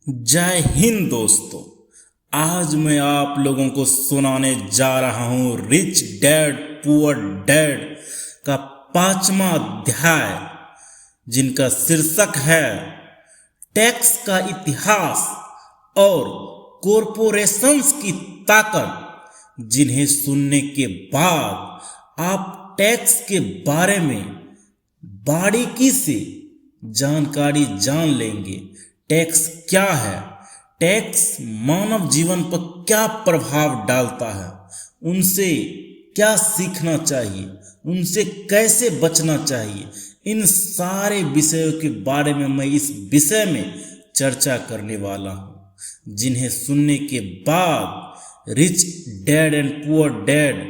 जय हिंद दोस्तों। आज मैं आप लोगों को सुनाने जा रहा हूं रिच डैड पुअर डैड का 5वां अध्याय, जिनका शीर्षक है टैक्स का इतिहास और कॉरपोरेशंस की ताकत, जिन्हें सुनने के बाद आप टैक्स के बारे में बारीकी से जानकारी जान लेंगे। टैक्स क्या है, टैक्स मानव जीवन पर क्या प्रभाव डालता है, उनसे क्या सीखना चाहिए, उनसे कैसे बचना चाहिए, इन सारे विषयों के बारे में मैं इस विषय में चर्चा करने वाला हूँ, जिन्हें सुनने के बाद rich dad and poor dad,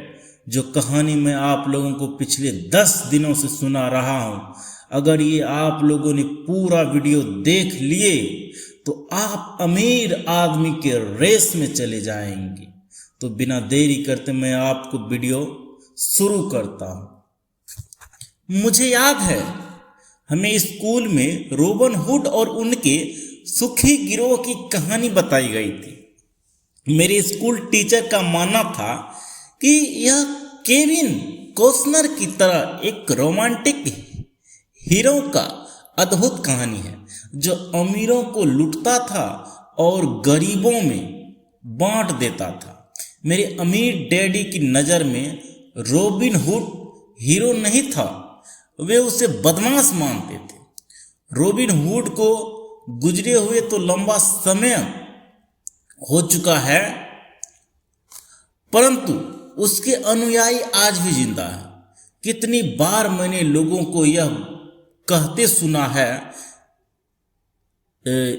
जो कहानी मैं आप लोगों को पिछले 10 दिनों से सुना रहा हूँ, अगर ये आप लोगों ने पूरा वीडियो देख लिए तो आप अमीर आदमी के रेस में चले जाएंगे। तो बिना देरी करते मैं आपको वीडियो शुरू करता हूँ। मुझे याद है हमें स्कूल में रॉबिन हुड और उनके सुखी गिरोह की कहानी बताई गई थी। मेरे स्कूल टीचर का मानना था कि यह केविन कॉस्नर की तरह एक रोमांटिक हीरो का अद्भुत कहानी है, जो अमीरों को लूटता था और गरीबों में बांट देता था। मेरे अमीर डैडी की नज़र में रॉबिन हुड हीरो नहीं था, वे उसे बदमाश मानते थे। रॉबिन हुड को गुजरे हुए तो लंबा समय हो चुका है, परंतु उसके अनुयायी आज भी जिंदा है। कितनी बार मैंने लोगों को यह कहते सुना है,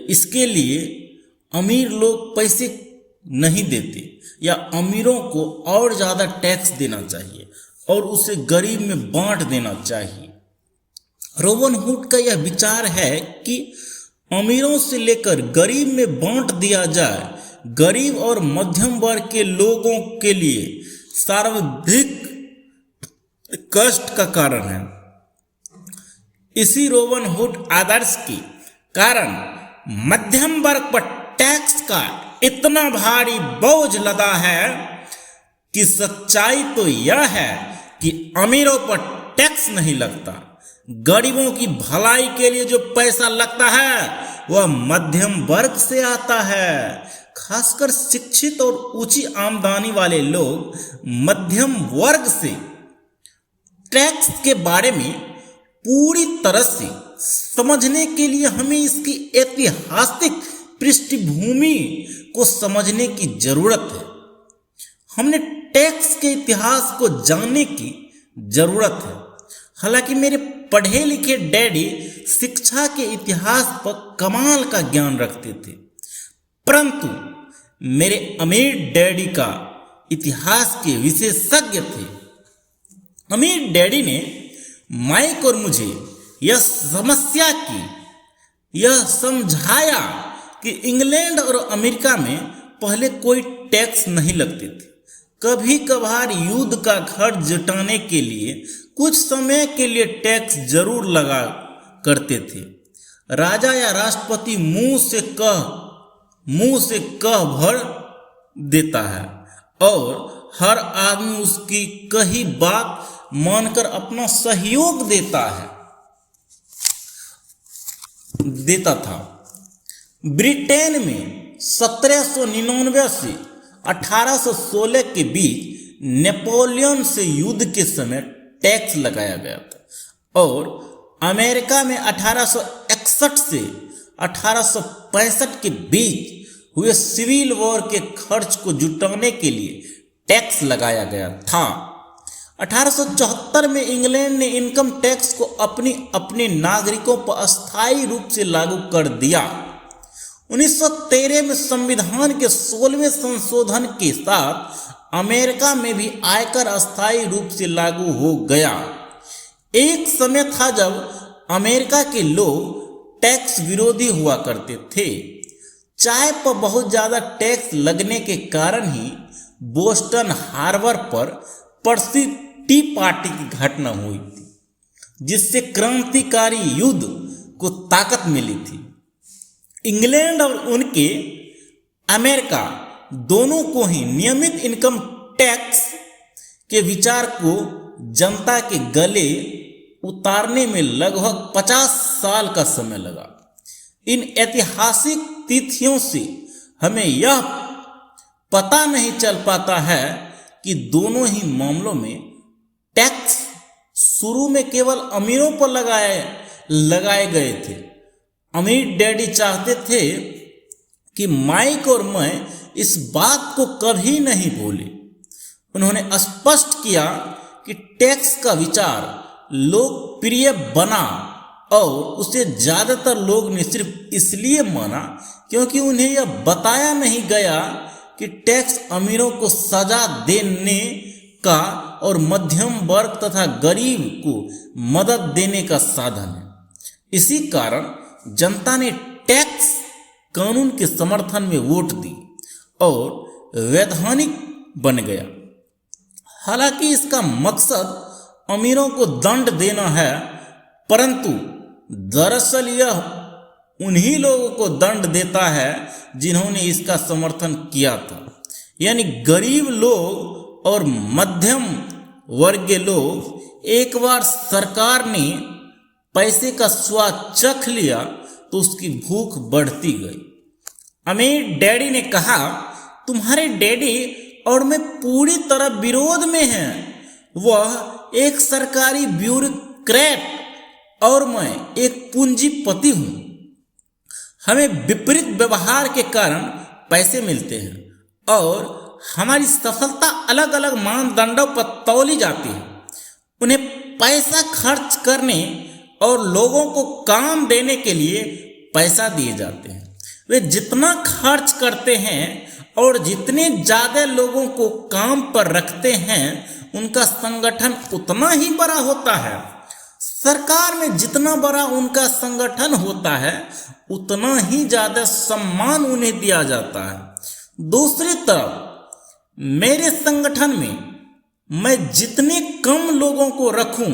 इसके लिए अमीर लोग पैसे नहीं देते या अमीरों को और ज़्यादा टैक्स देना चाहिए और उसे गरीब में बांट देना चाहिए। रॉबिन हुड का यह विचार है कि अमीरों से लेकर गरीब में बांट दिया जाए, गरीब और मध्यम वर्ग के लोगों के लिए सर्वाधिक कष्ट का कारण है। इसी रॉबिन हुड आदर्श के कारण मध्यम वर्ग पर टैक्स का इतना भारी बोझ लदा है कि सच्चाई तो यह है कि अमीरों पर टैक्स नहीं लगता। गरीबों की भलाई के लिए जो पैसा लगता है वह मध्यम वर्ग से आता है। खासकर शिक्षित और ऊंची आमदनी वाले लोग मध्यम वर्ग से टैक्स के बारे में पूरी तरह से समझने के लिए हमें इसकी ऐतिहासिक पृष्ठभूमि को समझने की जरूरत है। हमने टैक्स के इतिहास को जानने की जरूरत है। हालांकि मेरे पढ़े लिखे डैडी शिक्षा के इतिहास पर कमाल का ज्ञान रखते थे, परंतु मेरे अमीर डैडी का इतिहास के विशेषज्ञ थे। अमीर डैडी ने माइक और मुझे यह समझाया कि इंग्लैंड और अमेरिका में पहले कोई टैक्स नहीं लगते थे। कभी कभार युद्ध का खर्च जुटाने के लिए कुछ समय के लिए टैक्स जरूर लगा करते थे। राजा या राष्ट्रपति मुंह से कह भर देता है और हर आदमी उसकी कही बात मानकर अपना सहयोग देता था। ब्रिटेन में 1799 से 1816 के बीच नेपोलियन से युद्ध के समय टैक्स लगाया गया था और अमेरिका में 1861 से 1865 के बीच हुए सिविल वॉर के खर्च को जुटाने के लिए टैक्स लगाया गया था। 1874 में इंग्लैंड ने इनकम टैक्स को अपने नागरिकों पर अस्थायी रूप से लागू कर दिया। 1913 में संविधान के 16वें संशोधन के साथ अमेरिका में भी आयकर अस्थायी रूप से लागू हो गया। एक समय था जब अमेरिका के लोग टैक्स विरोधी हुआ करते थे। चाय पर बहुत ज़्यादा टैक्स लगने के कारण ही बोस्टन हार्बर पर प्रसिद्ध टी पार्टी की घटना हुई थी, जिससे क्रांतिकारी युद्ध को ताकत मिली थी। इंग्लैंड और उनके अमेरिका दोनों को ही नियमित इनकम टैक्स के विचार को जनता के गले उतारने में लगभग 50 साल का समय लगा। इन ऐतिहासिक तिथियों से हमें यह पता नहीं चल पाता है कि दोनों ही मामलों में टैक्स शुरू में केवल अमीरों पर लगाए गए थे। अमीर डैडी चाहते थे कि माइक और मैं इस बात को कभी नहीं भूले। उन्होंने स्पष्ट किया कि टैक्स का विचार लोकप्रिय बना और उसे ज़्यादातर लोग ने सिर्फ इसलिए माना क्योंकि उन्हें यह बताया नहीं गया कि टैक्स अमीरों को सजा देने का और मध्यम वर्ग तथा गरीब को मदद देने का साधन है। इसी कारण जनता ने टैक्स कानून के समर्थन में वोट दी और वैधानिक बन गया। हालांकि इसका मकसद अमीरों को दंड देना है, परंतु दरअसल यह उन्हीं लोगों को दंड देता है जिन्होंने इसका समर्थन किया था, यानी गरीब लोग और मध्यम वर्गीय लोग। एक बार सरकार ने पैसे का स्वाद चख लिया तो उसकी भूख बढ़ती गई। अमीर डैडी ने कहा, तुम्हारे डैडी और मैं पूरी तरह विरोध में हैं। वह एक सरकारी ब्यूरोक्रेट और मैं एक पूंजीपति हूं। हमें विपरीत व्यवहार के कारण पैसे मिलते हैं और हमारी सफलता अलग अलग मानदंडों पर तौली जाती है। उन्हें पैसा खर्च करने और लोगों को काम देने के लिए पैसा दिए जाते हैं। वे जितना खर्च करते हैं और जितने ज़्यादा लोगों को काम पर रखते हैं उनका संगठन उतना ही बड़ा होता है। सरकार में जितना बड़ा उनका संगठन होता है उतना ही ज़्यादा सम्मान उन्हें दिया जाता है। दूसरी तरफ मेरे संगठन में मैं जितने कम लोगों को रखूं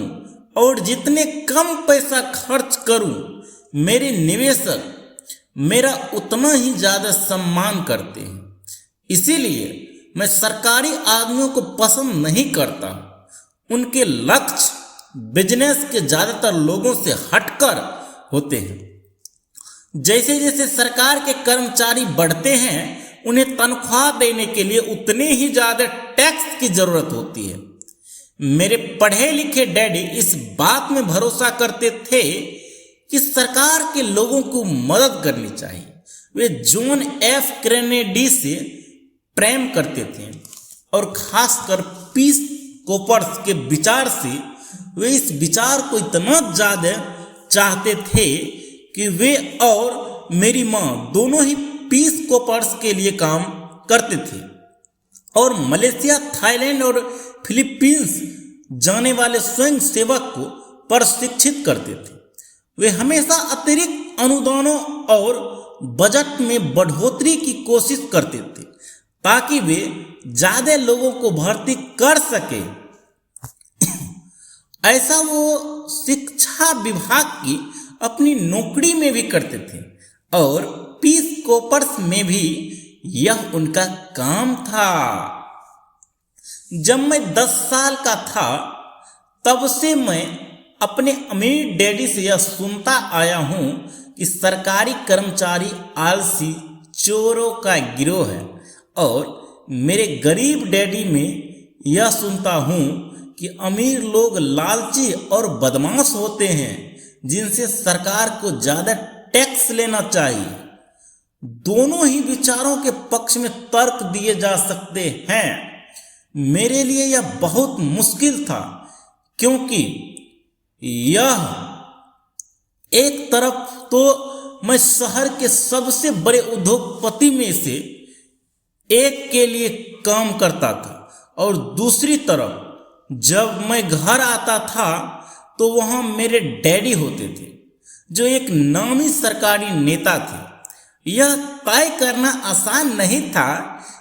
और जितने कम पैसा खर्च करूं, मेरे निवेशक मेरा उतना ही ज़्यादा सम्मान करते हैं। इसीलिए मैं सरकारी आदमियों को पसंद नहीं करता। उनके लक्ष्य बिजनेस के ज़्यादातर लोगों से हटकर होते हैं। जैसे जैसे सरकार के कर्मचारी बढ़ते हैं उन्हें तनख्वाह देने के लिए उतने ही ज़्यादा टैक्स की ज़रूरत होती है। मेरे पढ़े लिखे डैडी इस बात में भरोसा करते थे कि सरकार के लोगों को मदद करनी चाहिए। वे जॉन एफ कैनेडी से प्रेम करते थे और खासकर पीस कोपर्स के विचार से वे इस विचार को इतना ज़्यादा चाहते थे कि वे और मेरी माँ दोनों ही पीस कोपर्स के लिए काम करते थे और मलेशिया, थाईलैंड और फिलीपींस जाने वाले स्वयं सेवक को प्रशिक्षित करते थे। वे हमेशा अतिरिक्त अनुदानों और बजट में बढ़ोतरी की कोशिश करते थे ताकि वे ज़्यादा लोगों को भर्ती कर सके। ऐसा वो शिक्षा विभाग की अपनी नौकरी में भी करते थे और पीस कोपर्स में भी यह उनका काम था। जब मैं 10 साल का था तब से मैं अपने अमीर डैडी से यह सुनता आया हूँ कि सरकारी कर्मचारी आलसी चोरों का गिरोह है और मेरे गरीब डैडी में यह सुनता हूँ कि अमीर लोग लालची और बदमाश होते हैं जिनसे सरकार को ज़्यादा टैक्स लेना चाहिए। दोनों ही विचारों के पक्ष में तर्क दिए जा सकते हैं। मेरे लिए यह बहुत मुश्किल था क्योंकि यह एक तरफ तो मैं शहर के सबसे बड़े उद्योगपति में से एक के लिए काम करता था और दूसरी तरफ जब मैं घर आता था तो वहाँ मेरे डैडी होते थे जो एक नामी सरकारी नेता थे। यह तय करना आसान नहीं था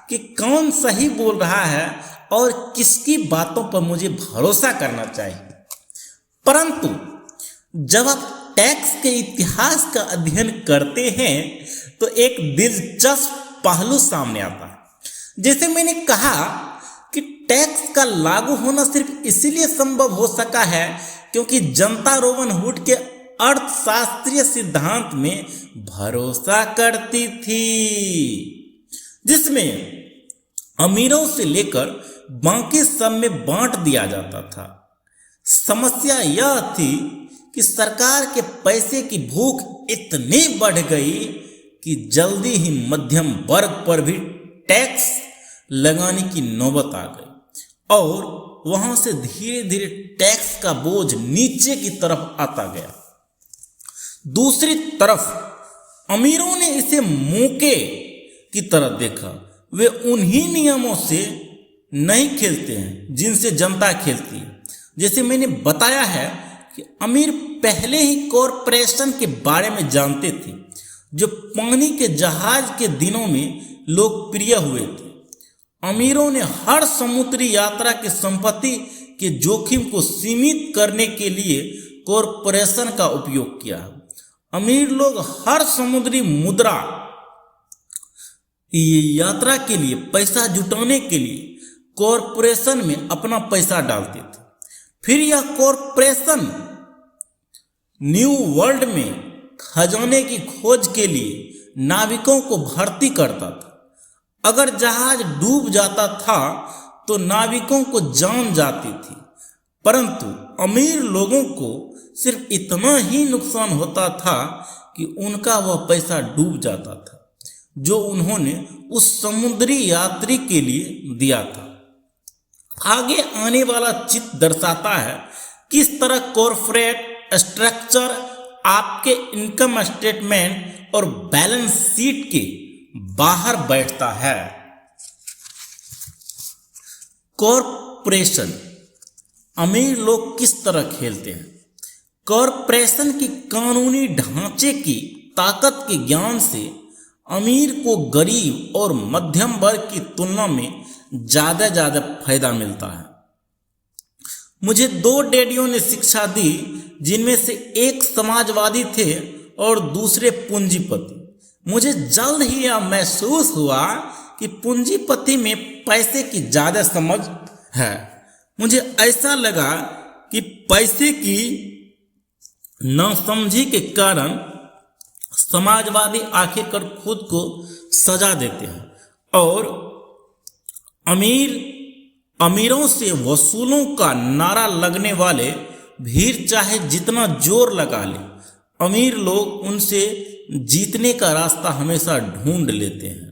कि कौन सही बोल रहा है और किसकी बातों पर मुझे भरोसा करना चाहिए, परंतु जब आप टैक्स के इतिहास का अध्ययन करते हैं तो एक दिलचस्प पहलू सामने आता है। जैसे मैंने कहा कि टैक्स का लागू होना सिर्फ इसीलिए संभव हो सका है क्योंकि जनता रॉबिन हुड के अर्थशास्त्रीय सिद्धांत में भरोसा करती थी, जिसमें अमीरों से लेकर बाकी सब में बांट दिया जाता था। समस्या यह थी कि सरकार के पैसे की भूख इतनी बढ़ गई कि जल्दी ही मध्यम वर्ग पर भी टैक्स लगाने की नौबत आ गई और वहां से धीरे धीरे टैक्स का बोझ नीचे की तरफ आता गया। दूसरी तरफ अमीरों ने इसे मौके की तरह देखा। वे उन्हीं नियमों से नहीं खेलते हैं जिनसे जनता खेलती है। जैसे मैंने बताया है कि अमीर पहले ही कॉरपोरेशन के बारे में जानते थे जो पानी के जहाज के दिनों में लोकप्रिय हुए थे। अमीरों ने हर समुद्री यात्रा की संपत्ति के जोखिम को सीमित करने के लिए कॉरपोरेशन का उपयोग किया। अमीर लोग हर समुद्री मुद्रा यात्रा के लिए पैसा जुटाने के लिए कॉरपोरेशन में अपना पैसा डालते थे। फिर यह कॉरपोरेशन न्यू वर्ल्ड में खजाने की खोज के लिए नाविकों को भर्ती करता था। अगर जहाज डूब जाता था तो नाविकों को जान जाती थी, परंतु अमीर लोगों को सिर्फ इतना ही नुकसान होता था कि उनका वह पैसा डूब जाता था जो उन्होंने उस समुद्री यात्री के लिए दिया था। आगे आने वाला चित्र दर्शाता है किस तरह कॉर्पोरेट स्ट्रक्चर आपके इनकम स्टेटमेंट और बैलेंस शीट के बाहर बैठता है। कॉर्पोरेशन अमीर लोग किस तरह खेलते हैं? कॉर्पोरेशन की कानूनी ढांचे की ताकत के ज्ञान से अमीर को गरीब और मध्यम वर्ग की तुलना में ज्यादा फायदा मिलता है। मुझे 2 डैडियों ने शिक्षा दी जिनमें से एक समाजवादी थे और दूसरे पूंजीपति। मुझे जल्द ही यह महसूस हुआ कि पूंजीपति में पैसे की ज्यादा समझ है। मुझे ऐसा लगा कि पैसे की नासमझी के कारण समाजवादी आखिरकार खुद को सजा देते हैं और अमीरों से वसूलों का नारा लगने वाले भीड़ चाहे जितना जोर लगा ले, अमीर लोग उनसे जीतने का रास्ता हमेशा ढूंढ लेते हैं।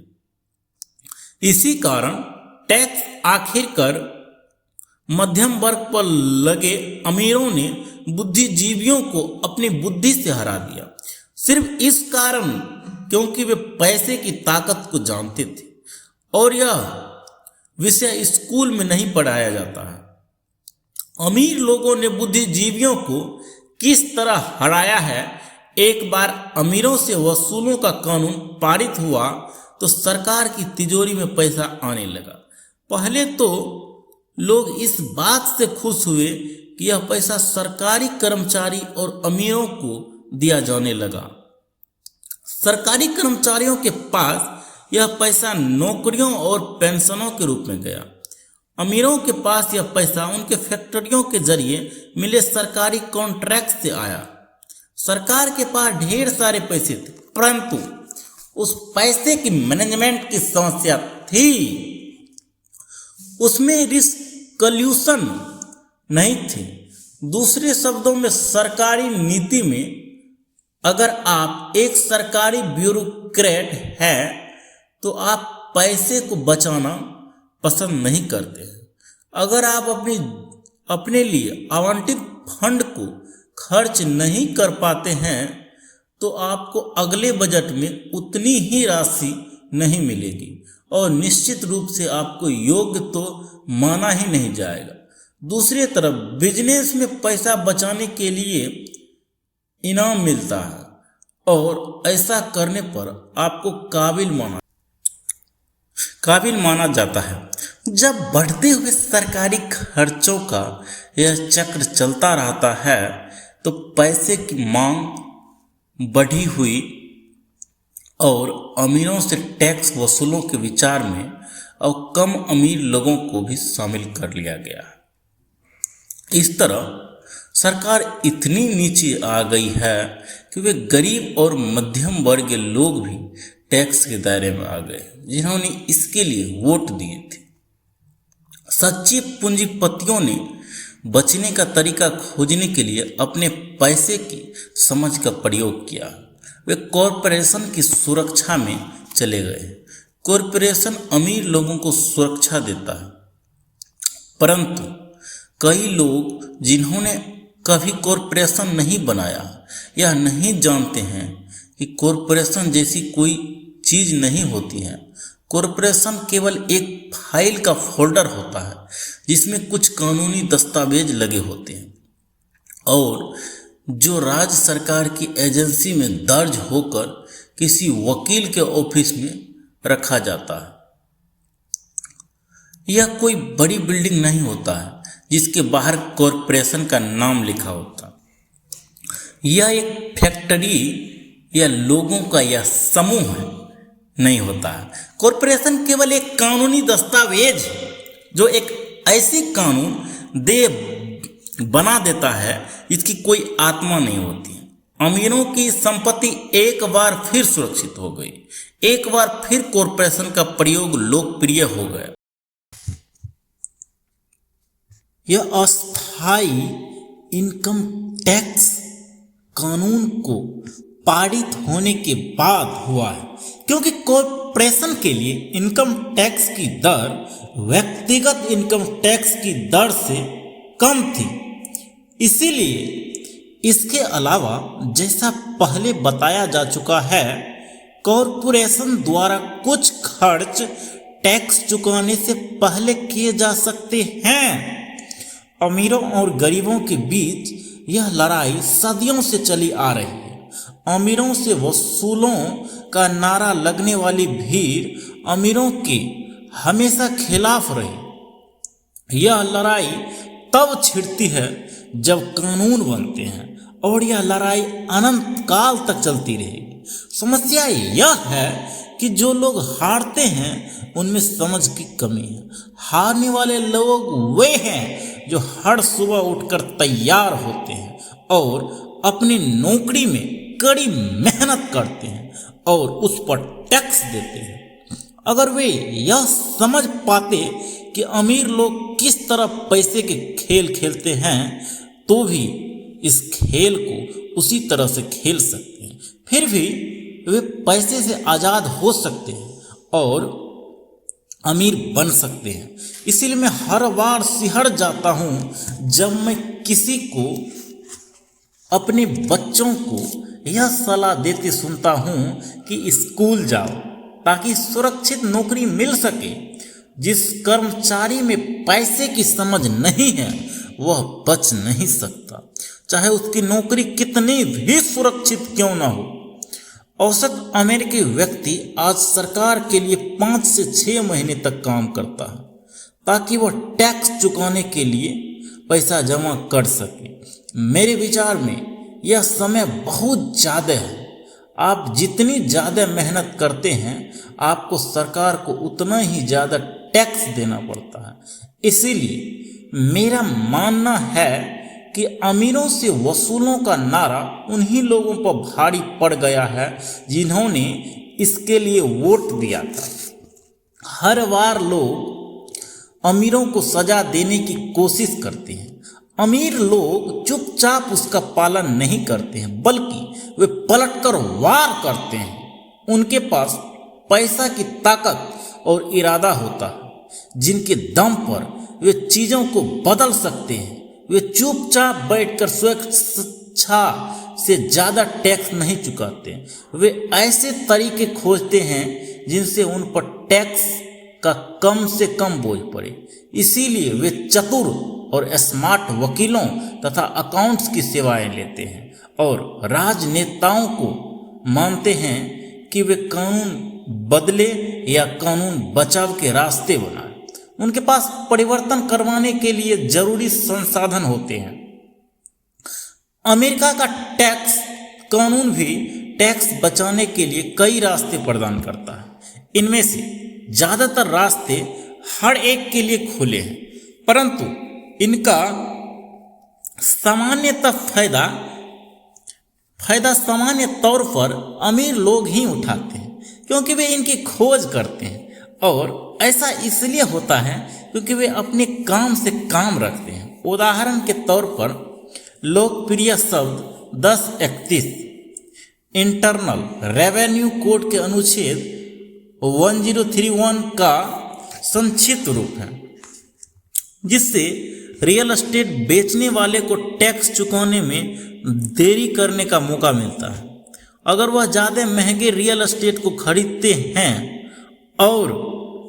इसी कारण टैक्स आखिरकार मध्यम वर्ग पर लगे अमीरों ने बुद्धिजीवियों को अपनी बुद्धि से हरा दिया, सिर्फ इस कारण क्योंकि वे पैसे की ताकत को जानते थे और यह विषय स्कूल में नहीं पढ़ाया जाता है। अमीर लोगों ने बुद्धिजीवियों को किस तरह हराया है? एक बार अमीरों से वसूलों का कानून पारित हुआ तो सरकार की तिजोरी में पैसा आने लगा। पहले तो लोग इस बात से खुश हुए कि यह पैसा सरकारी कर्मचारी और अमीरों को दिया जाने लगा। सरकारी कर्मचारियों के पास यह पैसा नौकरियों और पेंशनों के रूप में गया। अमीरों के पास यह पैसा उनके फैक्ट्रियों के जरिए मिले सरकारी कॉन्ट्रैक्ट से आया। सरकार के पास ढेर सारे पैसे थे, परंतु उस पैसे की मैनेजमेंट की समस्या थी। उसमें रिस्क कल्यूशन नहीं थे। दूसरे शब्दों में सरकारी नीति में अगर आप एक सरकारी ब्यूरोक्रेट हैं तो आप पैसे को बचाना पसंद नहीं करते हैं। अगर आप अपने लिए आवंटित फंड को खर्च नहीं कर पाते हैं तो आपको अगले बजट में उतनी ही राशि नहीं मिलेगी और निश्चित रूप से आपको योग्य तो माना ही नहीं जाएगा। दूसरी तरफ बिजनेस में पैसा बचाने के लिए इनाम मिलता है और ऐसा करने पर आपको काबिल माना जाता है। जब बढ़ते हुए सरकारी खर्चों का यह चक्र चलता रहता है तो पैसे की मांग बढ़ी हुई और अमीरों से टैक्स वसूलों के विचार में और कम अमीर लोगों को भी शामिल कर लिया गया। इस तरह सरकार इतनी नीचे आ गई है कि वे गरीब और मध्यम वर्ग के लोग भी टैक्स के दायरे में आ गए, जिन्होंने इसके लिए वोट दिए थे। सच्ची पूंजीपतियों ने बचने का तरीका खोजने के लिए अपने पैसे की समझ का प्रयोग किया। वे कॉरपोरेशन की सुरक्षा में चले गए। कॉरपोरेशन अमीर लोगों को सुरक्षा देता है, परंतु कई लोग जिन्होंने कभी कॉरपोरेशन नहीं बनाया या नहीं जानते हैं कि कॉरपोरेशन जैसी कोई चीज नहीं होती है। कॉरपोरेशन केवल एक फाइल का फोल्डर होता है जिसमें कुछ कानूनी दस्तावेज लगे होते हैं और जो राज्य सरकार की एजेंसी में दर्ज होकर किसी वकील के ऑफिस में रखा जाता है। यह कोई बड़ी बिल्डिंग नहीं होता है जिसके बाहर कॉरपोरेशन का नाम लिखा होता। यह एक फैक्ट्री या लोगों का यह समूह नहीं होता है। कॉरपोरेशन केवल एक कानूनी दस्तावेज है जो एक ऐसी कानून बना देता है जिसकी कोई आत्मा नहीं होती। अमीरों की संपत्ति एक बार फिर सुरक्षित हो गई। एक बार फिर कॉरपोरेशन का प्रयोग लोकप्रिय हो गया। यह अस्थायी इनकम टैक्स कानून को पारित होने के बाद हुआ है, क्योंकि कॉरपोरेशन के लिए इनकम टैक्स की दर व्यक्तिगत इनकम टैक्स की दर से कम थी। इसीलिए इसके अलावा, जैसा पहले बताया जा चुका है, कॉरपोरेशन द्वारा कुछ खर्च टैक्स चुकाने से पहले किए जा सकते हैं। अमीरों और गरीबों के बीच यह लड़ाई सदियों से चली आ रही है। अमीरों से वसूलों का नारा लगने वाली भीड़ अमीरों के हमेशा खिलाफ रही। यह लड़ाई तब छिड़ती है जब कानून बनते हैं और यह लड़ाई अनंत काल तक चलती रहेगी। समस्या यह है कि जो लोग हारते हैं उनमें समझ की कमी है। हारने वाले लोग वे हैं जो हर सुबह उठकर तैयार होते हैं और अपनी नौकरी में कड़ी मेहनत करते हैं और उस पर टैक्स देते हैं। अगर वे यह समझ पाते कि अमीर लोग किस तरह पैसे के खेल खेलते हैं, तो भी इस खेल को उसी तरह से खेल सकते हैं। फिर भी वे पैसे से आज़ाद हो सकते हैं और अमीर बन सकते हैं। इसीलिए मैं हर बार सिहर जाता हूँ जब मैं किसी को, अपने बच्चों को यह सलाह देते सुनता हूँ कि स्कूल जाओ ताकि सुरक्षित नौकरी मिल सके। जिस कर्मचारी में पैसे की समझ नहीं है वह बच नहीं सकता, चाहे उसकी नौकरी कितनी भी सुरक्षित क्यों ना हो। औसत अमेरिकी व्यक्ति आज सरकार के लिए 5 से 6 महीने तक काम करता है ताकि वह टैक्स चुकाने के लिए पैसा जमा कर सके। मेरे विचार में यह समय बहुत ज़्यादा है। आप जितनी ज़्यादा मेहनत करते हैं आपको सरकार को उतना ही ज़्यादा टैक्स देना पड़ता है। इसीलिए मेरा मानना है कि अमीरों से वसूलों का नारा उन्हीं लोगों पर भारी पड़ गया है जिन्होंने इसके लिए वोट दिया था। हर बार लोग अमीरों को सजा देने की कोशिश करते हैं। अमीर लोग चुपचाप उसका पालन नहीं करते हैं, बल्कि वे पलटकर वार करते हैं। उनके पास पैसा की ताकत और इरादा होता है जिनके दम पर वे चीज़ों को बदल सकते हैं। वे चुपचाप बैठकर स्वेच्छा से ज़्यादा टैक्स नहीं चुकाते। वे ऐसे तरीके खोजते हैं जिनसे उन पर टैक्स का कम से कम बोझ पड़े। इसीलिए वे चतुर और स्मार्ट वकीलों तथा अकाउंट्स की सेवाएं लेते हैं और राजनेताओं को मानते हैं कि वे कानून बदले या कानून बचाव के रास्ते बनाए। उनके पास परिवर्तन करवाने के लिए जरूरी संसाधन होते हैं। अमेरिका का टैक्स कानून भी टैक्स बचाने के लिए कई रास्ते प्रदान करता है। इनमें से ज़्यादातर रास्ते हर एक के लिए खुले हैं, परंतु इनका सामान्यतः फायदा सामान्य तौर पर अमीर लोग ही उठाते हैं, क्योंकि वे इनकी खोज करते हैं। और ऐसा इसलिए होता है क्योंकि वे अपने काम से काम रखते हैं। उदाहरण के तौर पर लोकप्रिय शब्द 1031 इंटरनल रेवेन्यू कोड के अनुच्छेद 1031 का संक्षिप्त रूप है, जिससे रियल एस्टेट बेचने वाले को टैक्स चुकाने में देरी करने का मौका मिलता है। अगर वह ज़्यादा महंगे रियल एस्टेट को खरीदते हैं और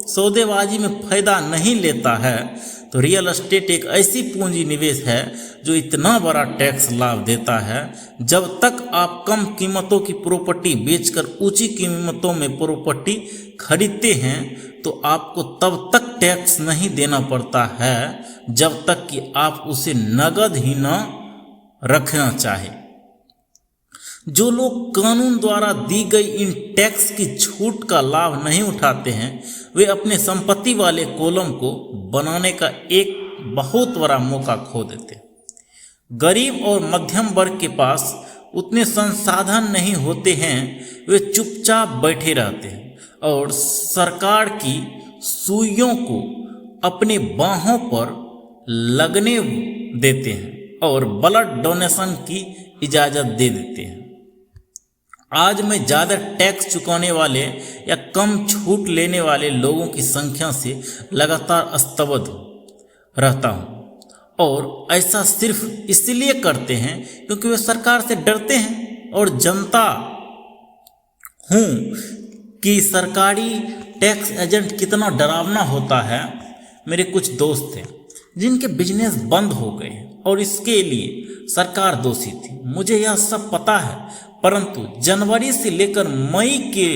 सौदेबाजी में फ़ायदा नहीं लेता है, तो रियल एस्टेट एक ऐसी पूंजी निवेश है जो इतना बड़ा टैक्स लाभ देता है। जब तक आप कम कीमतों की प्रॉपर्टी बेचकर ऊंची कीमतों में प्रॉपर्टी खरीदते हैं, तो आपको तब तक टैक्स नहीं देना पड़ता है जब तक कि आप उसे नगद ही न रखना चाहे। जो लोग कानून द्वारा दी गई इन टैक्स की छूट का लाभ नहीं उठाते हैं, वे अपने संपत्ति वाले कॉलम को बनाने का एक बहुत बड़ा मौका खो देते हैं। गरीब और मध्यम वर्ग के पास उतने संसाधन नहीं होते हैं, वे चुपचाप बैठे रहते हैं और सरकार की सुइयों को अपने बाहों पर लगने देते हैं और ब्लड डोनेशन की इजाज़त दे देते हैं। आज मैं ज़्यादा टैक्स चुकाने वाले या कम छूट लेने वाले लोगों की संख्या से लगातार स्तब्ध रहता हूँ, और ऐसा सिर्फ इसलिए करते हैं क्योंकि वे सरकार से डरते हैं और जानता हूँ कि सरकारी टैक्स एजेंट कितना डरावना होता है। मेरे कुछ दोस्त थे जिनके बिजनेस बंद हो गए और इसके लिए सरकार दोषी थी। मुझे यह सब पता है, परंतु जनवरी से लेकर मई के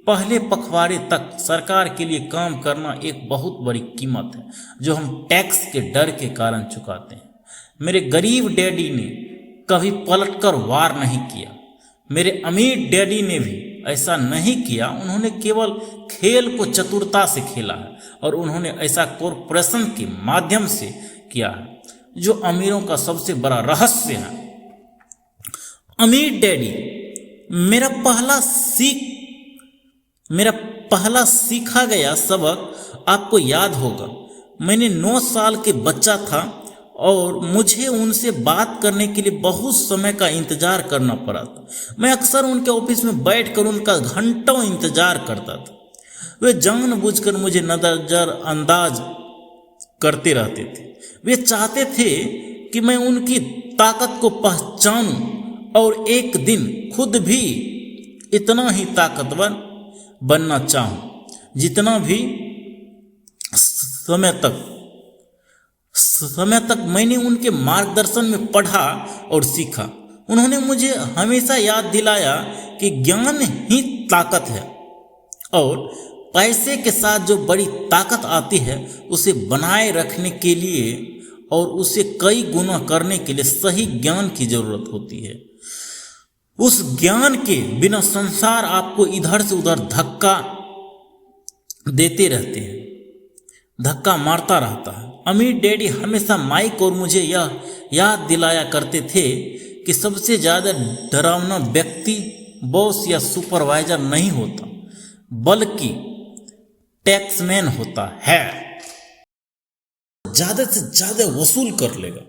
पहले पखवाड़े तक सरकार के लिए काम करना एक बहुत बड़ी कीमत है जो हम टैक्स के डर के कारण चुकाते हैं। मेरे गरीब डैडी ने कभी पलटकर वार नहीं किया। मेरे अमीर डैडी ने भी ऐसा नहीं किया। उन्होंने केवल खेल को चतुरता से खेला है और उन्होंने ऐसा कॉरपोरेशन के माध्यम से किया है, जो अमीरों का सबसे बड़ा रहस्य है। अमीर डैडी मेरा पहला सीखा गया सबक आपको याद होगा। मैंने 9 साल के बच्चा था और मुझे उनसे बात करने के लिए बहुत समय का इंतज़ार करना पड़ा था। मैं अक्सर उनके ऑफिस में बैठकर उनका घंटों इंतज़ार करता था। वे जानबूझकर मुझे नज़रअंदाज करते रहते थे। वे चाहते थे कि मैं उनकी ताकत को पहचानूं और एक दिन खुद भी इतना ही ताकतवर बनना चाहूं जितना भी समय तक मैंने उनके मार्गदर्शन में पढ़ा और सीखा। उन्होंने मुझे हमेशा याद दिलाया कि ज्ञान ही ताकत है और पैसे के साथ जो बड़ी ताकत आती है उसे बनाए रखने के लिए और उसे कई गुना करने के लिए सही ज्ञान की जरूरत होती है। उस ज्ञान के बिना संसार आपको इधर से उधर धक्का देते रहते हैं, धक्का मारता रहता है। अमीर डैडी हमेशा माइक और मुझे यह याद दिलाया करते थे कि सबसे ज़्यादा डरावना व्यक्ति बॉस या सुपरवाइजर नहीं होता, बल्कि टैक्समैन होता है। ज़्यादा से ज़्यादा वसूल कर लेगा।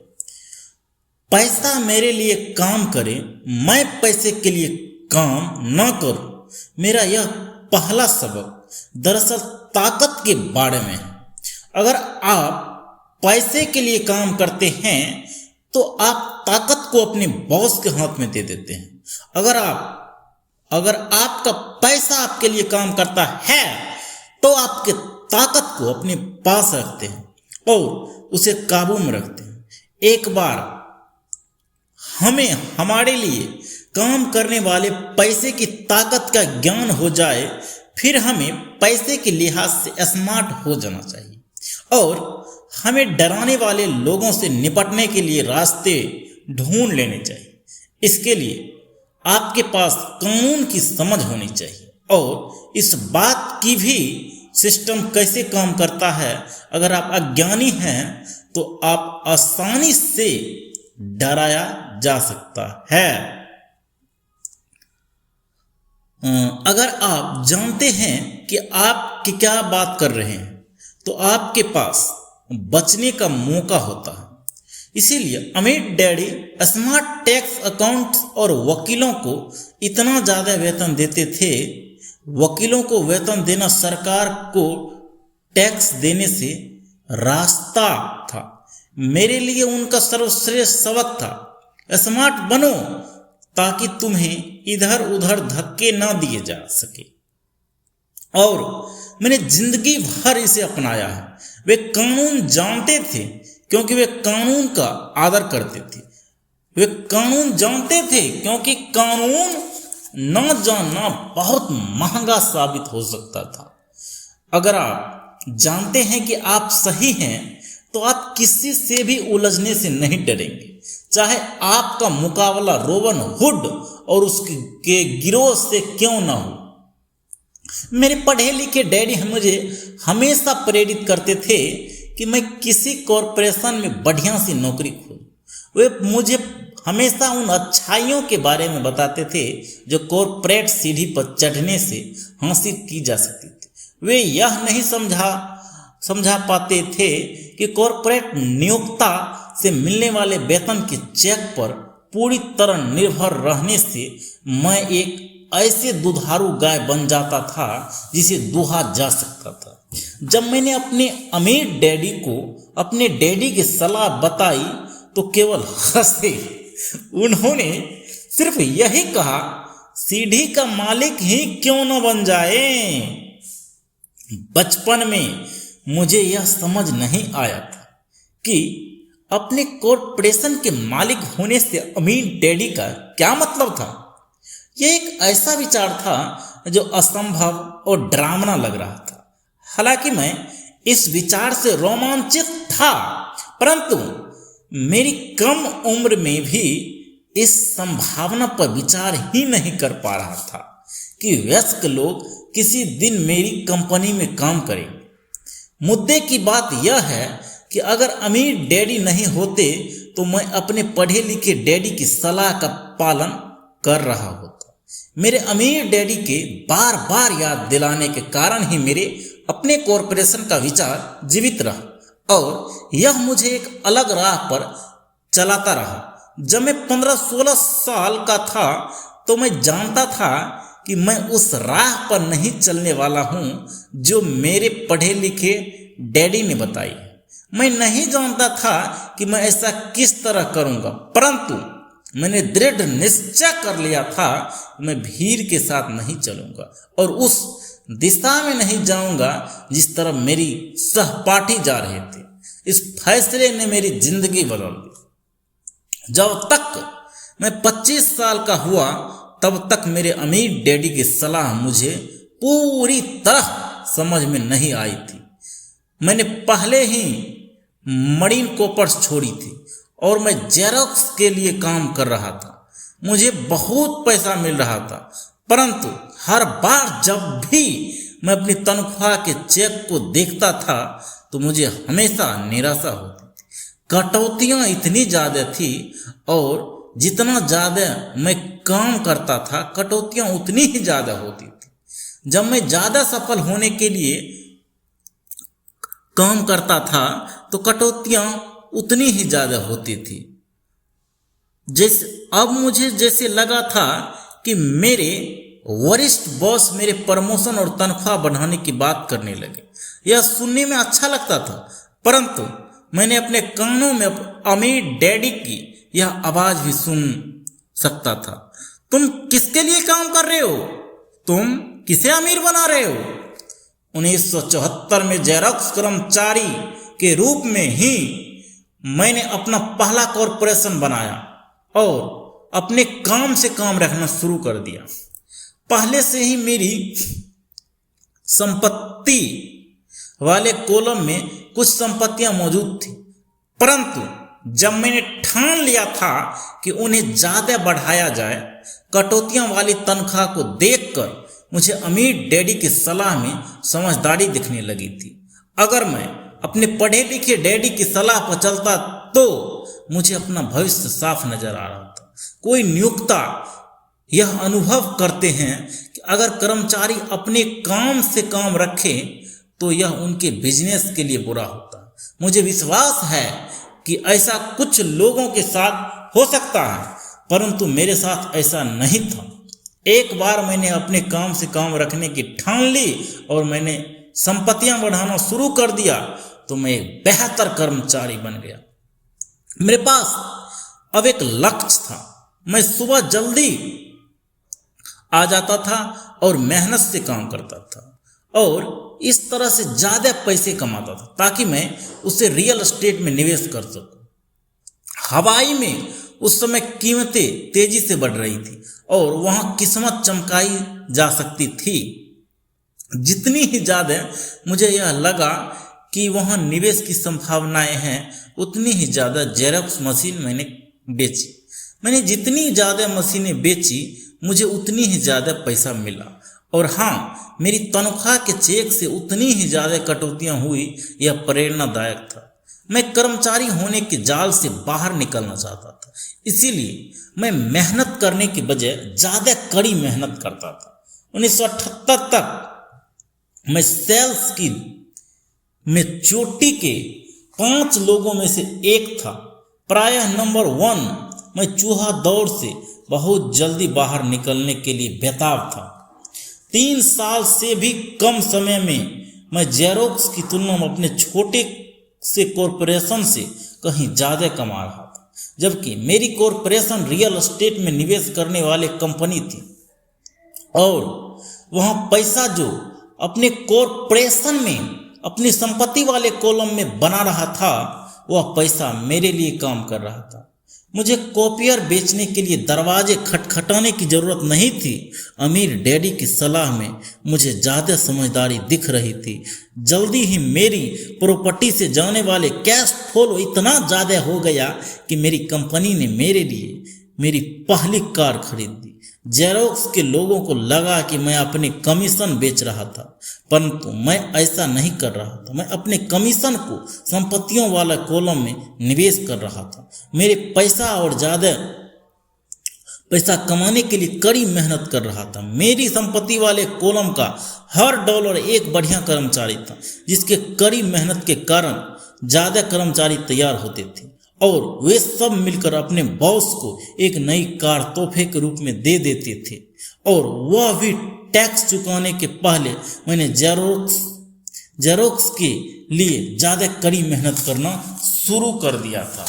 पैसा मेरे लिए काम करे, मैं पैसे के लिए काम न करूं। मेरा यह पहला सबक दरअसल ताकत के बारे में है। अगर आप पैसे के लिए काम करते हैं तो आप ताकत को अपने बॉस के हाथ में दे देते हैं। अगर आपका पैसा आपके लिए काम करता है तो आपके ताकत को अपने पास रखते हैं और उसे काबू में रखते हैं। एक बार हमें हमारे लिए काम करने वाले पैसे की ताकत का ज्ञान हो जाए, फिर हमें पैसे के लिहाज से स्मार्ट हो जाना चाहिए और हमें डराने वाले लोगों से निपटने के लिए रास्ते ढूंढ लेने चाहिए। इसके लिए आपके पास कानून की समझ होनी चाहिए और इस बात की भी सिस्टम कैसे काम करता है। अगर आप अज्ञानी हैं तो आप आसानी से डराया जा सकता है। अगर आप जानते हैं कि आप क्या बात कर रहे हैं तो आपके पास बचने का मौका होता है। इसीलिए अमीर डैडी स्मार्ट टैक्स अकाउंट्स और वकीलों को इतना ज़्यादा वेतन देते थे। वकीलों को वेतन देना सरकार को टैक्स देने से रास्ता था। मेरे लिए उनका सर्वश्रेष्ठ सबक था, स्मार्ट बनो ताकि तुम्हें इधर उधर धक्के ना दिए जा सके। और मैंने जिंदगी भर इसे अपनाया है। वे कानून जानते थे क्योंकि वे कानून का आदर करते थे। वे कानून जानते थे क्योंकि कानून न जानना बहुत महंगा साबित हो सकता था। अगर आप जानते हैं कि आप सही हैं तो आप किसी से भी उलझने से नहीं डरेंगे, चाहे आपका मुकाबला रोबन हुड और उसके गिरोह से क्यों ना हो। मेरे पढ़े लिखे डैडी मुझे हमेशा प्रेरित करते थे कि मैं किसी कॉरपोरेशन में बढ़िया सी नौकरी खोलूं। वे मुझे हमेशा उन अच्छाइयों के बारे में बताते थे जो कॉरपोरेट सीढ़ी पर चढ़ने से हासिल की जा सकती थी। वे यह नहीं समझा पाते थे कि कॉरपोरेट नियोक्ता से मिलने वाले वेतन के चेक पर पूरी तरह निर्भर रहने से मैं एक ऐसे दुधारू गाय बन जाता था जिसे दुहा जा सकता था। जब मैंने अपने अमीर डैडी को अपने डैडी की सलाह बताई तो केवल हंसे। उन्होंने सिर्फ यही कहा, सीढ़ी का मालिक ही क्यों न बन जाए। बचपन में मुझे यह समझ नहीं आया था कि अपने कॉरपोरेशन के मालिक होने से अमीर डैडी का क्या मतलब था। यह एक ऐसा विचार था जो असंभव और डरावना लग रहा था। हालांकि मैं इस विचार से रोमांचित था, परंतु मेरी कम उम्र में भी इस संभावना पर विचार ही नहीं कर पा रहा था कि वयस्क लोग किसी दिन मेरी कंपनी में काम करेंगे। मुद्दे की बात यह है कि अगर अमीर डैडी नहीं होते तो मैं अपने पढ़े लिखे डैडी की सलाह का पालन कर रहा होता। मेरे अमीर डैडी के बार बार याद दिलाने के कारण ही मेरे अपने कॉरपोरेशन का विचार जीवित रहा और यह मुझे एक अलग राह पर चलाता रहा। जब मैं 15-16 साल का था तो मैं जानता था कि मैं उस राह पर नहीं चलने वाला हूँ जो मेरे पढ़े लिखे डैडी ने बताई। मैं नहीं जानता था कि मैं ऐसा किस तरह करूँगा, परंतु मैंने दृढ़ निश्चय कर लिया था मैं भीड़ के साथ नहीं चलूँगा और उस दिशा में नहीं जाऊँगा जिस तरफ मेरी सहपाठी जा रहे थे। इस फैसले ने मेरी जिंदगी बदल दी। जब तक मैं 25 साल का हुआ तब तक मेरे अमीर डैडी की सलाह मुझे पूरी तरह समझ में नहीं आई थी। मैंने पहले ही मरीन कॉर्प्स छोड़ी थी और मैं जेरोक्स के लिए काम कर रहा था। मुझे बहुत पैसा मिल रहा था, परंतु हर बार जब भी मैं अपनी तनख्वाह के चेक को देखता था तो मुझे हमेशा निराशा होती थी। कटौतियाँ इतनी ज़्यादा थी और जितना ज़्यादा मैं काम करता था कटौतियाँ उतनी ही ज़्यादा होती थी। जब मैं ज़्यादा सफल होने के लिए काम करता था तो कटौतियाँ उतनी ही ज़्यादा होती थी। अब मुझे जैसे लगा था कि मेरे वरिष्ठ बॉस मेरे प्रमोशन और तनख्वाह बढ़ाने की बात करने लगे। यह सुनने में अच्छा लगता था, परंतु मैंने अपने कानों में अमीर डैडी की यह आवाज़ भी सुन सकता था। तुम किसके लिए काम कर रहे हो? तुम किसे अमीर बना रहे हो? 1974 में जेरोक्स कर्मचारी के रूप में ही मैंने अपना पहला कॉरपोरेशन बनाया और अपने काम से काम रखना शुरू कर दिया। पहले से ही मेरी संपत्ति वाले कॉलम में कुछ संपत्तियां मौजूद थी, परंतु जब मैंने ठान लिया था कि उन्हें ज़्यादा बढ़ाया जाए, कटौतियाँ वाली तनख्वाह को देखकर मुझे अमीर डैडी की सलाह में समझदारी दिखने लगी थी। अगर मैं अपने पढ़े लिखे डैडी की सलाह पर चलता तो मुझे अपना भविष्य साफ नजर आ रहा था। कोई नियोक्ता यह अनुभव करते हैं कि अगर कर्मचारी अपने काम से काम रखे तो यह उनके बिजनेस के लिए बुरा होता है। मुझे विश्वास है कि ऐसा कुछ लोगों के साथ हो सकता है, परंतु मेरे साथ ऐसा नहीं था। एक बार मैंने अपने काम से काम रखने की ठान ली और मैंने संपत्तियां बढ़ाना शुरू कर दिया तो मैं एक बेहतर कर्मचारी बन गया। मेरे पास अब एक लक्ष्य था। मैं सुबह जल्दी आ जाता था और मेहनत से काम करता था और इस तरह से ज़्यादा पैसे कमाता था ताकि मैं उसे रियल एस्टेट में निवेश कर सकूं। हवाई में उस समय कीमतें तेजी से बढ़ रही थी और वहां किस्मत चमकाई जा सकती थी। जितनी ही ज़्यादा मुझे यह लगा कि वहां निवेश की संभावनाएं हैं, उतनी ही ज़्यादा जेरॉक्स मशीन मैंने बेची। मैंने जितनी ज़्यादा मशीनें बेची, मुझे उतनी ही ज़्यादा पैसा मिला। और हाँ, मेरी तनख्वाह के चेक से उतनी ही ज़्यादा कटौतियाँ हुई। यह प्रेरणादायक था। मैं कर्मचारी होने के जाल से बाहर निकलना चाहता था, इसीलिए मैं मेहनत करने के बजाय ज़्यादा कड़ी मेहनत करता था। 1978 तक मैं सेल्स की में चोटी के 5 लोगों में से एक था। प्रायः नंबर 1। मैं चूहा दौड़ से बहुत जल्दी बाहर निकलने के लिए बेताब था। 3 साल से भी कम समय में मैं जेरोक्स की तुलना में अपने छोटे से कॉरपोरेशन से कहीं ज़्यादा कमा रहा था, जबकि मेरी कॉरपोरेशन रियल एस्टेट में निवेश करने वाली कंपनी थी और वहाँ पैसा जो अपने कॉरपोरेशन में अपनी संपत्ति वाले कॉलम में बना रहा था, वह पैसा मेरे लिए काम कर रहा था। मुझे कॉपियर बेचने के लिए दरवाजे खटखटाने की जरूरत नहीं थी। अमीर डैडी की सलाह में मुझे ज़्यादा समझदारी दिख रही थी। जल्दी ही मेरी प्रॉपर्टी से जाने वाले कैश फ्लो इतना ज़्यादा हो गया कि मेरी कंपनी ने मेरे लिए मेरी पहली कार खरीद दी। जेरोक्स के लोगों को लगा कि मैं अपने कमीशन बेच रहा था, परंतु मैं ऐसा नहीं कर रहा था। मैं अपने कमीशन को संपत्तियों वाला कॉलम में निवेश कर रहा था। मेरे पैसा और ज़्यादा पैसा कमाने के लिए कड़ी मेहनत कर रहा था। मेरी संपत्ति वाले कॉलम का हर डॉलर एक बढ़िया कर्मचारी था, जिसके कड़ी मेहनत के कारण ज़्यादा कर्मचारी तैयार होते थे और वे सब मिलकर अपने बॉस को एक नई कार तोहफे के रूप में दे देते थे, और वह भी टैक्स चुकाने के पहले। मैंने जेरोक्स के लिए ज़्यादा कड़ी मेहनत करना शुरू कर दिया था।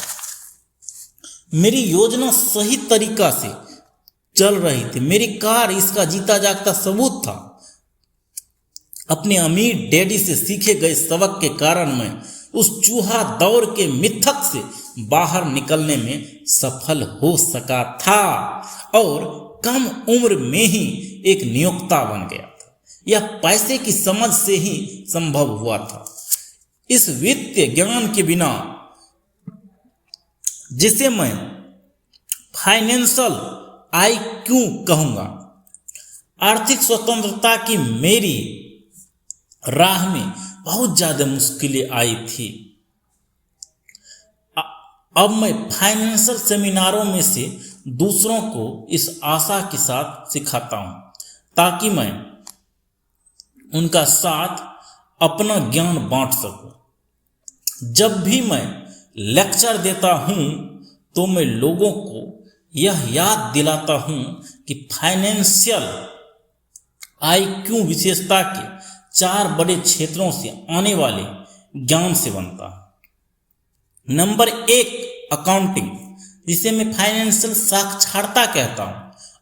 मेरी योजना सही तरीका से चल रही थी। मेरी कार इसका जीता जागता सबूत था। अपने अमीर डैडी से सीखे गए सबक के कारण मैं उस चूहा दौड़ के मिथक से बाहर निकलने में सफल हो सका था और कम उम्र में ही एक नियोक्ता बन गया था। यह पैसे की समझ से ही संभव हुआ था। इस वित्तीय ज्ञान के बिना, जिसे मैं फाइनेंशियल IQ कहूंगा, आर्थिक स्वतंत्रता की मेरी राह में बहुत ज्यादा मुश्किलें आई थी। अब मैं फाइनेंशियल सेमिनारों में से दूसरों को इस आशा के साथ सिखाता हूं ताकि मैं उनका साथ अपना ज्ञान बांट सकूं। जब भी मैं लेक्चर देता हूं तो मैं लोगों को यह याद दिलाता हूं कि फाइनेंशियल IQ विशेषता के 4 बड़े क्षेत्रों से आने वाले ज्ञान से बनता है। नंबर 1, अकाउंटिंग, जिसे मैं फाइनेंशियल साक्षरता कहता हूं।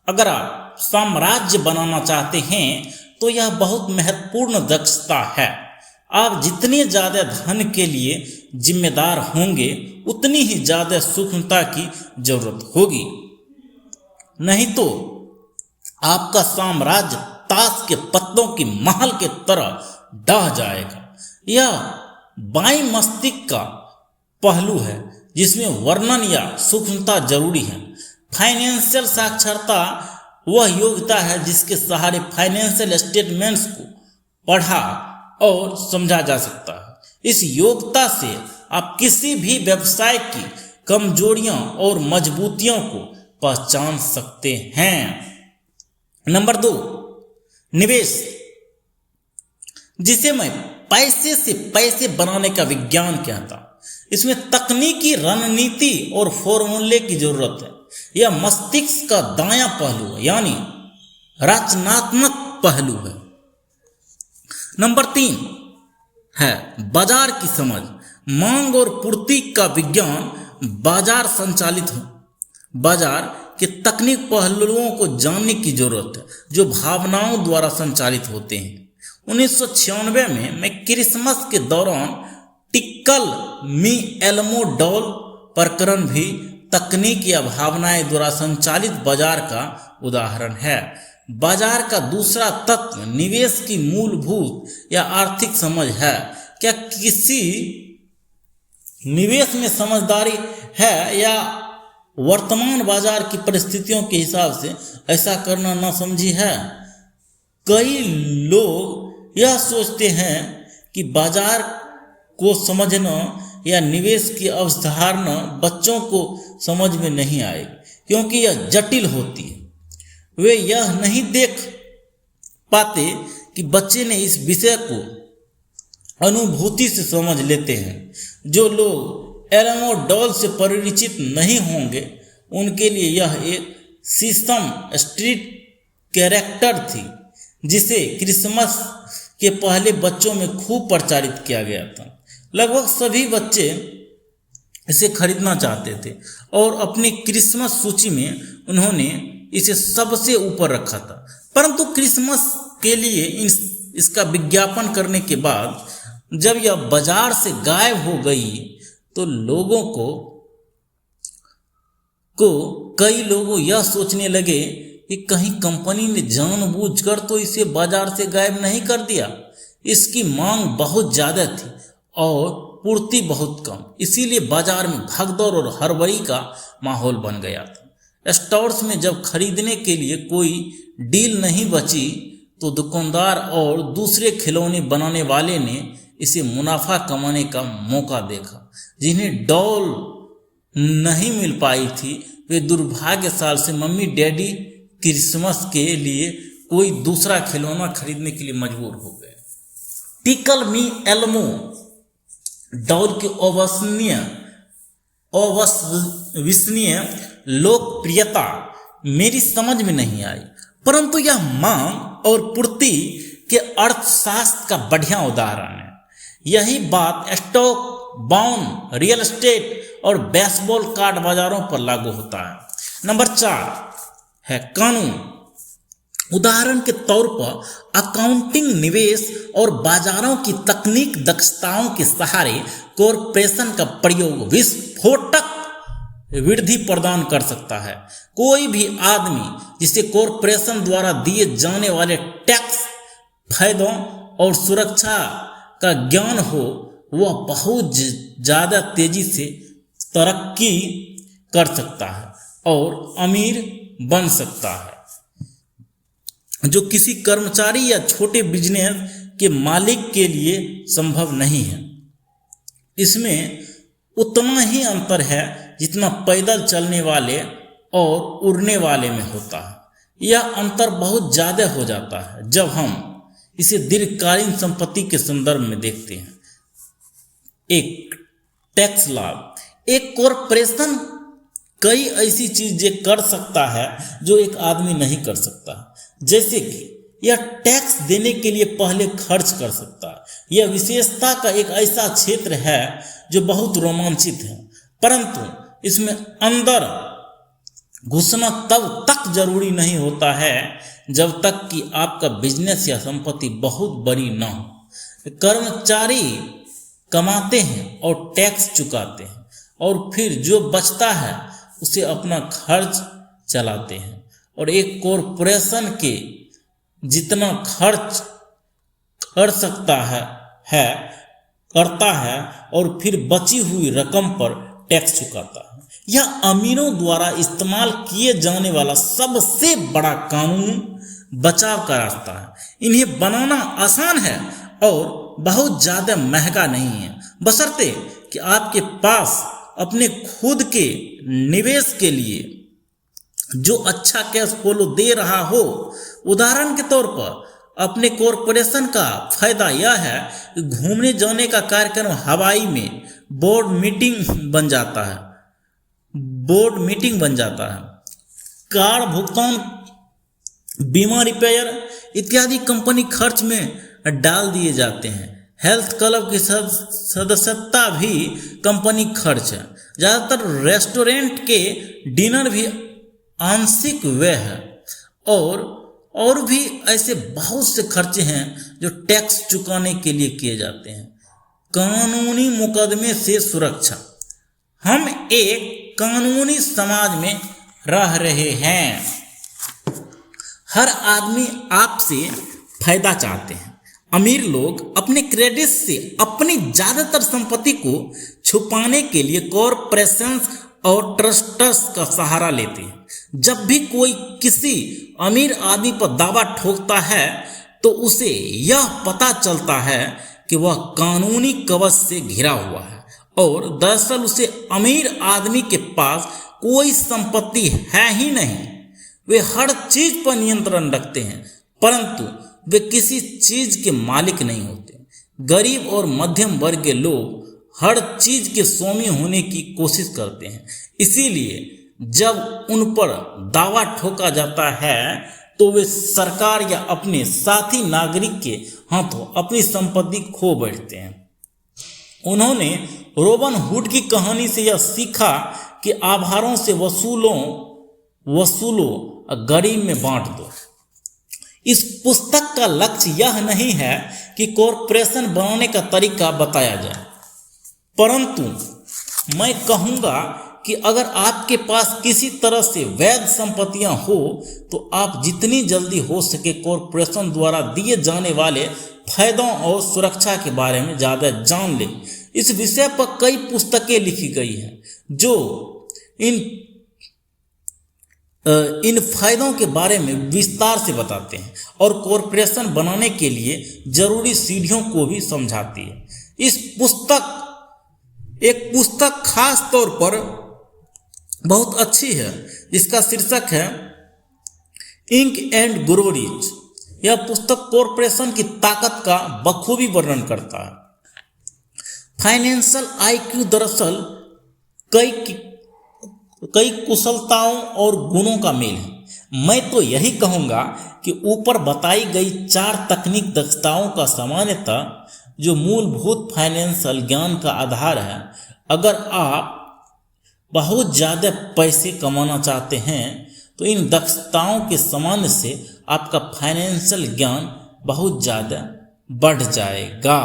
अगर आप साम्राज्य बनाना चाहते हैं तो यह बहुत महत्वपूर्ण दक्षता है। आप जितने ज़्यादा धन के लिए जिम्मेदार होंगे, उतनी ही ज़्यादा सूक्ष्मता की जरूरत होगी, नहीं तो आपका साम्राज्य ताश के पत्तों की महल के तरह ढह जाएगा। यह बाईं मस्तिष्क का पहलू है जिसमें वर्णन या सूक्ष्मता जरूरी है। फाइनेंशियल साक्षरता वह योग्यता है जिसके सहारे फाइनेंशियल स्टेटमेंट्स को पढ़ा और समझा जा सकता है। इस योग्यता से आप किसी भी व्यवसाय की कमजोरियां और मजबूतियों को पहचान सकते हैं। नंबर 2, निवेश, जिसे मैं पैसे से पैसे बनाने का विज्ञान कहता हूं। इसमें तकनीकी रणनीति और फॉर्मूले की जरूरत है। यह मस्तिष्क का दायां पहलू है, यानी रचनात्मक पहलू है। नंबर 3 है बाजार की समझ। मांग और पूर्ति का विज्ञान बाजार संचालित हो। बाजार के तकनीक पहलुओं को जानने की जरूरत है जो भावनाओं द्वारा संचालित होते हैं। 1996 में मैं क्रिसमस के दौरान टिकल मी एल्मो डॉल प्रकरण भी तकनीक या भावनाएं द्वारा संचालित बाजार का उदाहरण है। बाजार का दूसरा तत्व निवेश की मूलभूत या आर्थिक समझ है। क्या किसी निवेश में समझदारी है या वर्तमान बाजार की परिस्थितियों के हिसाब से ऐसा करना नासमझी है? कई लोग यह सोचते हैं कि बाजार को समझना या निवेश की अवधारणा बच्चों को समझ में नहीं आएगी क्योंकि यह जटिल होती है। वे यह नहीं देख पाते कि बच्चे ने इस विषय को अनुभूति से समझ लेते हैं। जो लोग एल्मो डॉल से परिचित नहीं होंगे उनके लिए यह एक सीसम स्ट्रीट कैरेक्टर थी जिसे क्रिसमस के पहले बच्चों में खूब प्रचारित किया गया था। लगभग सभी बच्चे इसे खरीदना चाहते थे और अपनी क्रिसमस सूची में उन्होंने इसे सबसे ऊपर रखा था। परंतु क्रिसमस के लिए इसका विज्ञापन करने के बाद जब यह बाजार से गायब हो गई तो कई लोगों यह सोचने लगे कि कहीं कंपनी ने जानबूझकर तो इसे बाजार से गायब नहीं कर दिया। इसकी मांग बहुत ज़्यादा थी और पूर्ति बहुत कम, इसीलिए बाजार में भगदौड़ और हड़बड़ी का माहौल बन गया था। स्टोर्स में जब खरीदने के लिए कोई डील नहीं बची तो दुकानदार और दूसरे खिलौने बनाने वाले ने इसे मुनाफा कमाने का मौका देखा। जिन्हें डॉल नहीं मिल पाई थी वे दुर्भाग्यशाल से मम्मी डैडी क्रिसमस के लिए कोई दूसरा खिलौना खरीदने के लिए मजबूर हो गए। टिकल मी एल्मो डॉल की अविश्वसनीय लोकप्रियता मेरी समझ में नहीं आई, परंतु यह मांग और पूर्ति के अर्थशास्त्र का बढ़िया उदाहरण है। यही बात स्टॉक बाउंड रियल एस्टेट और बेसबॉल कार्ड बाजारों पर लागू होता है। नंबर 4 है कानून। उदाहरण के तौर पर अकाउंटिंग, निवेश और बाजारों की तकनीक दक्षताओं के सहारे कॉरपोरेशन का प्रयोग विस्फोटक वृद्धि प्रदान कर सकता है। कोई भी आदमी जिसे कॉरपोरेशन द्वारा दिए जाने वाले टैक्स फायदों और सुरक्षा का ज्ञान हो वह बहुत ज़्यादा तेजी से तरक्की कर सकता है और अमीर बन सकता है, जो किसी कर्मचारी या छोटे बिजनेस के मालिक के लिए संभव नहीं है। इसमें उतना ही अंतर है जितना पैदल चलने वाले और उड़ने वाले में होता है। यह अंतर बहुत ज़्यादा हो जाता है जब हम इसे दीर्घकालीन संपत्ति के संदर्भ में देखते हैं। एक टैक्स लाभ, एक कॉरपोरेशन कई ऐसी चीजें कर सकता है जो एक आदमी नहीं कर सकता, जैसे कि यह टैक्स देने के लिए पहले खर्च कर सकता है। यह विशेषता का एक ऐसा क्षेत्र है जो बहुत रोमांचित है, परंतु इसमें अंदर घुसना तब तक जरूरी नहीं होता है जब तक कि आपका बिजनेस या संपत्ति बहुत बड़ी ना हो। कर्मचारी कमाते हैं और टैक्स चुकाते हैं और फिर जो बचता है उसे अपना खर्च चलाते हैं, और एक कॉरपोरेशन के जितना खर्च कर सकता है करता है और फिर बची हुई रकम पर टैक्स चुकाता है। यह अमीरों द्वारा इस्तेमाल किए जाने वाला सबसे बड़ा कानून बचाव का रास्ता है। इन्हें बनाना आसान है और बहुत ज़्यादा महंगा नहीं है, बशर्ते कि आपके पास अपने खुद के निवेश के लिए जो अच्छा कैश फ्लो दे रहा हो। उदाहरण के तौर पर अपने कॉरपोरेशन का फायदा यह है कि घूमने जाने का कार्यक्रम हवाई में बोर्ड मीटिंग बन जाता है, कार भुगतान, बीमा रिपेयर इत्यादि कंपनी खर्च में डाल दिए जाते हैं। हेल्थ क्लब की सदस्यता भी कंपनी खर्च है। ज़्यादातर रेस्टोरेंट के डिनर भी आंशिक व्यय है और भी ऐसे बहुत से खर्चे हैं जो टैक्स चुकाने के लिए किए जाते हैं। कानूनी मुकदमे से सुरक्षा। हम एक कानूनी समाज में रह रहे हैं। हर आदमी आपसे फायदा चाहते हैं। अमीर लोग अपने क्रेडिट से अपनी ज़्यादातर संपत्ति को छुपाने के लिए कॉरपोरेशंस और ट्रस्ट्स का सहारा लेते हैं। जब भी कोई किसी अमीर आदमी पर दावा ठोकता है तो उसे यह पता चलता है कि वह कानूनी कवच से घिरा हुआ है और दरअसल उसे अमीर आदमी के पास कोई संपत्ति है ही नहीं। वे हर चीज पर नियंत्रण रखते हैं, परंतु वे किसी चीज के मालिक नहीं होते। गरीब और मध्यम वर्ग के लोग हर चीज के स्वामी होने की कोशिश करते हैं। इसीलिए जब उन पर दावा ठोका जाता है तो वे सरकार या अपने साथी नागरिक के हाथों अपनी संपत्ति खो बैठते हैं। उन्होंने रॉबिन हुड की कहानी से यह सीखा कि आभारों से वसूलो गरीब में बांट दो। इस पुस्तक का लक्ष्य यह नहीं है कि कॉरपोरेशन बनाने का तरीका बताया जाए, परंतु मैं कहूँगा कि अगर आपके पास किसी तरह से वैध संपत्तियां हो तो आप जितनी जल्दी हो सके कॉरपोरेशन द्वारा दिए जाने वाले फायदों और सुरक्षा के बारे में ज़्यादा जान लें। इस विषय पर कई पुस्तकें लिखी गई हैं जो इन फायदों के बारे में विस्तार से बताते हैं और कॉरपोरेशन बनाने के लिए जरूरी सीढ़ियों को भी समझाती है। एक पुस्तक खास तौर पर बहुत अच्छी है जिसका शीर्षक है इंक एंड ग्रो रिच। यह पुस्तक कॉरपोरेशन की ताकत का बखूबी वर्णन करता है। फाइनेंशियल आईक्यू दरअसल कई कुशलताओं और गुणों का मेल है। मैं तो यही कहूँगा कि ऊपर बताई गई 4 तकनीक दक्षताओं का सामान्यतः जो मूलभूत फाइनेंशियल ज्ञान का आधार है। अगर आप बहुत ज़्यादा पैसे कमाना चाहते हैं तो इन दक्षताओं के सामान्य से आपका फाइनेंशियल ज्ञान बहुत ज़्यादा बढ़ जाएगा।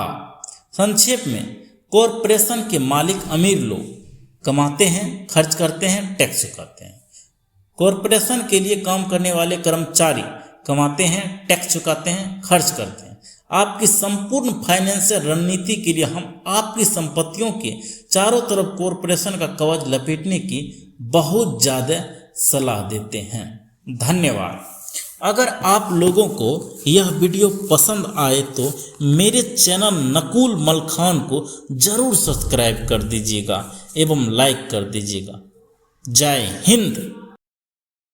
संक्षेप में, कॉरपोरेशन के मालिक अमीर लोग कमाते हैं, खर्च करते हैं, टैक्स चुकाते हैं। कॉरपोरेशन के लिए काम करने वाले कर्मचारी कमाते हैं, टैक्स चुकाते हैं, खर्च करते हैं। आपकी संपूर्ण फाइनेंशियल रणनीति के लिए हम आपकी संपत्तियों के चारों तरफ कॉरपोरेशन का कवच लपेटने की बहुत ज़्यादा सलाह देते हैं। धन्यवाद। अगर आप लोगों को यह वीडियो पसंद आए तो मेरे चैनल नकुल मलखान को ज़रूर सब्सक्राइब कर दीजिएगा एवं लाइक कर दीजिएगा। जय हिंद।